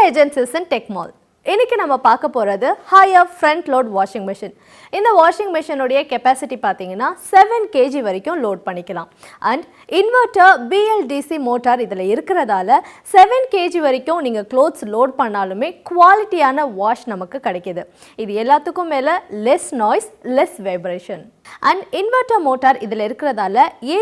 Agencies and tech mall. இன்னைக்கு நம்ம பார்க்க போகிறது higher front load washing machine. இந்த வாஷிங் மிஷினுடைய கெப்பாசிட்டி பார்த்தீங்கன்னா 7 kg வரைக்கும் லோட் பண்ணிக்கலாம். அண்ட் இன்வெர்ட்டர் பிஎல்டிசி மோட்டார் இதில் இருக்கிறதால 7 kg வரைக்கும் நீங்கள் க்ளோத்ஸ் லோட் பண்ணாலுமே குவாலிட்டியான வாஷ் நமக்கு கிடைக்கிது. இது எல்லாத்துக்கும் மேலே less noise, less vibration. And inverter motor இதில் இருக்கிறதால A++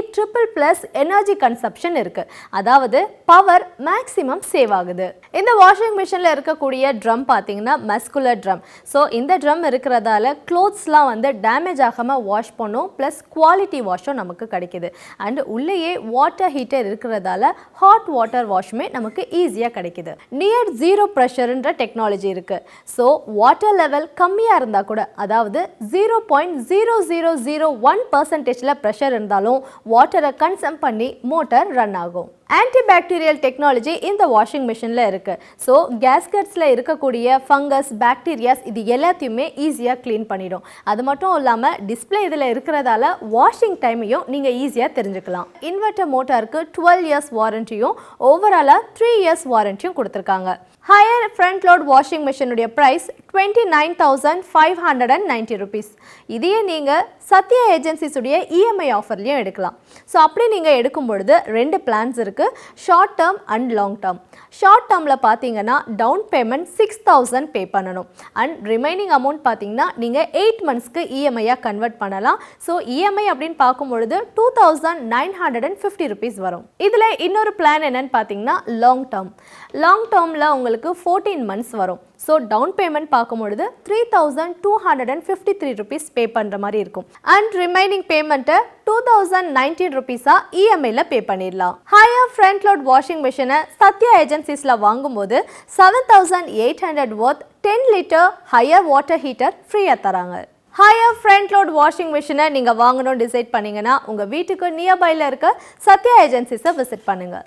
எனர்ஜி கன்சப்ஷன் இருக்குது. அதாவது பவர் மேக்ஸிமம் சேவ் ஆகுது. இந்த வாஷிங் மிஷினில் இருக்கக்கூடிய ட்ரம் பார்த்தீங்கன்னா மஸ்குலர் ட்ரம். ஸோ இந்த ட்ரம் இருக்கிறதால க்ளோத்ஸ்லாம் வந்து டேமேஜ் ஆகாமல் வாஷ் பண்ணும், ப்ளஸ் குவாலிட்டி வாஷும் நமக்கு கிடைக்கிது. அண்ட் உள்ளேயே வாட்டர் ஹீட்டர் இருக்கிறதால ஹாட் வாட்டர் வாஷுமே நமக்கு ஈஸியாக கிடைக்கிது. நியர் ஜீரோ ப்ரெஷர்ன்ற டெக்னாலஜி இருக்குது. ஸோ வாட்டர் லெவல் கம்மியாக இருந்தால் கூட, அதாவது 0.0001% ப்ரெஷர் இருந்தாலும் வாட்டரை கன்சம் பண்ணி மோட்டார் ரன் ஆகும். ஆன்டிபாக்டீரியல் டெக்னாலஜி இந்த வாஷிங் மிஷினில் இருக்குது. ஸோ கேஸ்கட்ஸில் இருக்கக்கூடிய ஃபங்கஸ், பாக்டீரியாஸ் இது எல்லாத்தையுமே ஈஸியாக க்ளீன் பண்ணிடும். அது மட்டும் இல்லாமல் டிஸ்பிளே இதில் இருக்கிறதால வாஷிங் டைமையும் நீங்கள் ஈஸியாக தெரிஞ்சுக்கலாம். இன்வெர்ட்டர் மோட்டாருக்கு 12 years வாரண்டியும் ஓவராலாக 3 years வாரண்டியும் கொடுத்துருக்காங்க. ஹையர் ஃப்ரண்ட் லோட் வாஷிங் மிஷினுடைய ப்ரைஸ் 29,590 rupees. இதையே நீங்கள் சத்யா ஏஜென்சிஸுடைய இஎம்ஐ ஆஃபர்லையும் எடுக்கலாம். ஸோ அப்படி நீங்கள் எடுக்கும் பொழுது 2 பிளான்ஸ் இருக்குது, short term and long term. Short டேர்மில் பார்த்தீங்கன்னா டவுன் பேமெண்ட் 6,000 பே பண்ணணும். அண்ட் ரிமைனிங் அமௌண்ட் பார்த்தீங்கன்னா நீங்கள் 8 monthsக்கு இஎம்ஐயாக கன்வெர்ட் பண்ணலாம். ஸோ இஎம்ஐ அப்படின்னு பார்க்கும்பொழுது 2,950 rupees வரும். இதில் இன்னொரு பிளான் என்னன்னு பார்த்தீங்கன்னா லாங் டேர்ம். லாங் டேர்மில் உங்களுக்கு 14 months வரும். ஸோ டவுன் பேமெண்ட் பார்க்கும்பொழுது 3,253 rupees பே பண்ணுற மாதிரி இருக்கும். அண்ட் ரிமைனிங் பேமெண்ட்டை 2,019 rupees இஎம்ஐயில் பே பண்ணிடலாம். ஹையர் ஃப்ரண்ட் லோட் வாஷிங் மிஷினை சத்யா ஏஜென்சிஸில் வாங்கும்போது 7,800 worth 10 liter higher water heater ஃப்ரீயாக தராங்க. ஹையர் ஃப்ரண்ட் லோட் வாஷிங் மிஷினை நீங்கள் வாங்கணும்னு டிசைட் பண்ணிங்கன்னா உங்கள் வீட்டுக்கு நியர்பையில் இருக்க சத்யா ஏஜென்சிஸை விசிட் பண்ணுங்கள்.